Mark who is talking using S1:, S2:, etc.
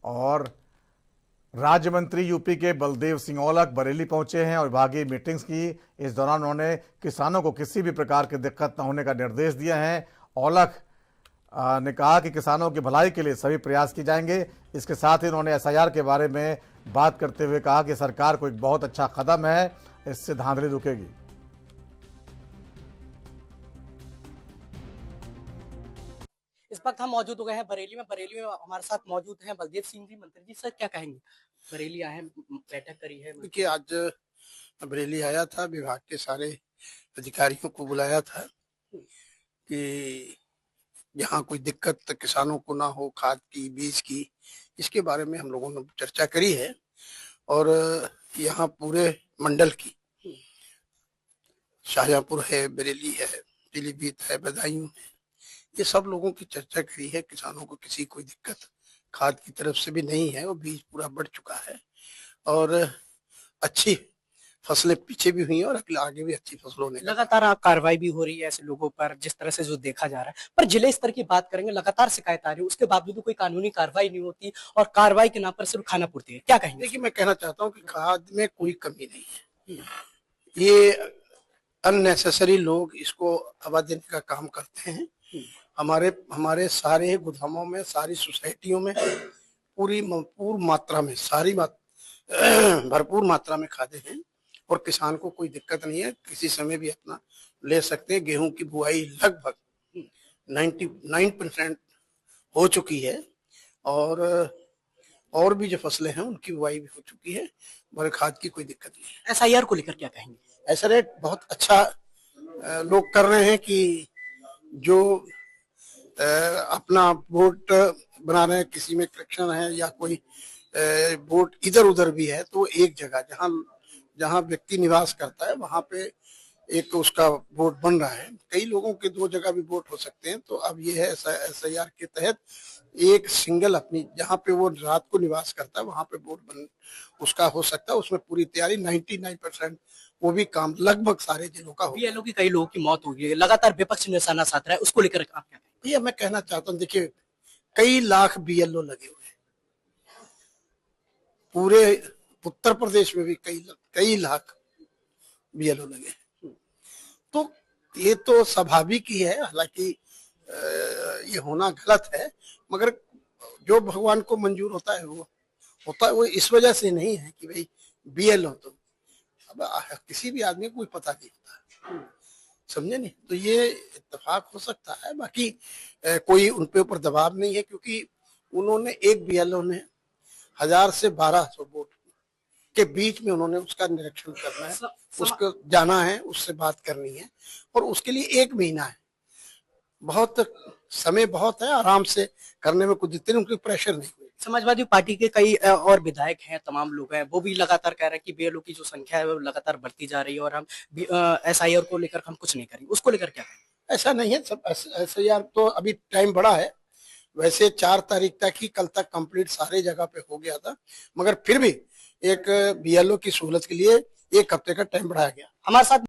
S1: और राज्य मंत्री यूपी के बलदेव सिंह औलख बरेली पहुंचे हैं और विभागीय मीटिंग्स की। इस दौरान उन्होंने किसानों को किसी भी प्रकार की दिक्कत न होने का निर्देश दिया है। औलख ने कहा कि किसानों की भलाई के लिए सभी प्रयास किए जाएंगे। इसके साथ ही उन्होंने एसआईआर के बारे में बात करते हुए कहा कि सरकार को एक बहुत अच्छा कदम है, इससे धांधली रुकेगी।
S2: इस वक्त हम मौजूद हो गए हैं बरेली में हमारे साथ मौजूद हैं बलदेव सिंह जी, मंत्री जी। सर, क्या कहेंगे? बरेली आए हैं, बैठक करी है।
S3: देखिए, आज बरेली आया था, विभाग के सारे अधिकारियों को बुलाया था कि यहाँ कोई दिक्कत किसानों को ना हो, खाद की, बीज की, इसके बारे में हम लोगों ने चर्चा करी है। और यहाँ पूरे मंडल की, शाहजहांपुर है, बरेली है, पीलीभीत है, बदायूं है, ये सब लोगों की चर्चा करी है। किसानों को किसी कोई दिक्कत खाद की तरफ से भी नहीं है, और बीज पूरा बढ़ चुका है और अच्छी फसलें पीछे भी हुई हैं और आगे भी अच्छी फसल होने
S2: लगातार कार्रवाई भी हो रही है ऐसे लोगों पर, जिस तरह से जो देखा जा रहा है। पर जिले स्तर की बात करेंगे, लगातार शिकायत आ रही है, उसके बावजूद कोई कानूनी कार्रवाई नहीं होती और कार्रवाई के नाम पर सिर्फ खाना पूर्ति है। क्या कहेंगे?
S3: देखिए, मैं कहना चाहता हूँ कि खाद में कोई कमी नहीं है। ये अननेसेसरी लोग इसको हवा देने का काम करते हैं। हमारे सारे गोदामों में, सारी सोसाइटियों में भरपूर मात्रा में खादे हैं और किसान को कोई दिक्कत नहीं है, किसी समय भी अपना ले सकते हैं। गेहूं की बुआई लगभग 99% हो चुकी है और भी जो फसलें हैं उनकी बुआई भी हो चुकी है, मगर खाद की कोई दिक्कत नहीं है।
S2: एसआईआर को लेकर क्या कहेंगे?
S3: ऐसा रेट बहुत अच्छा लोग कर रहे हैं कि जो अपना वोट बना रहे हैं, किसी में करेक्शन है या कोई वोट इधर उधर भी है, तो एक जगह जहां व्यक्ति निवास करता है वहां पे एक उसका वोट बन रहा है। कई लोगों के 2 जगह भी वोट हो सकते हैं, तो अब ये है एसआईआर के तहत एक सिंगल अपनी जहां पे वो रात को निवास करता है वहां पे वोट उसका हो सकता है। उसमें पूरी तैयारी 99% वो भी काम लगभग सारे जिलों का हो।
S2: बीएलओ की कई लोगों की मौत हो गई है, लगातार विपक्ष निशाना साध रहा है, उसको लेकर आप क्या कहेंगे?
S3: ये मैं कहना चाहता हूँ, देखिए, कई लाख बीएलओ लगे हुए हैं पूरे उत्तर प्रदेश में भी कई लाख बीएलओ लगे हैं, तो ये तो स्वाभाविक ही है। हालांकि ये होना गलत है, मगर जो भगवान को मंजूर होता है वो इस वजह से नहीं है कि भाई बीएलओ, तो अब किसी भी आदमी को कोई पता नहीं होता, समझे नहीं, तो ये इत्तेफाक हो सकता है। बाकी कोई उन पे ऊपर दबाव नहीं है, क्योंकि उन्होंने एक बीएलओ ने 1000 से 1200 वोट के बीच में उन्होंने उसका निरीक्षण करना है, उसको जाना है, उससे बात करनी है, और उसके लिए 1 महीना है। बहुत समय बहुत है, आराम से करने में कोई दिक्कत नहीं, उनकी प्रेशर नहीं।
S2: समाजवादी पार्टी के कई और विधायक हैं, तमाम लोग हैं, वो भी लगातार कह रहे हैं कि बीएलओ की जो संख्या है वो लगातार बढ़ती जा रही है और हम एसआईआर को लेकर हम कुछ नहीं करेंगे। उसको लेकर क्या कहेंगे?
S3: ऐसा नहीं है, सब एसआईआर तो अभी टाइम बड़ा है। वैसे 4 तारीख तक ही, कल तक कंप्लीट सारे जगह पे हो गया था, मगर फिर भी एक बीएलओ की सहूलत के लिए 1 हफ्ते का टाइम बढ़ाया गया।
S2: हमारे साथ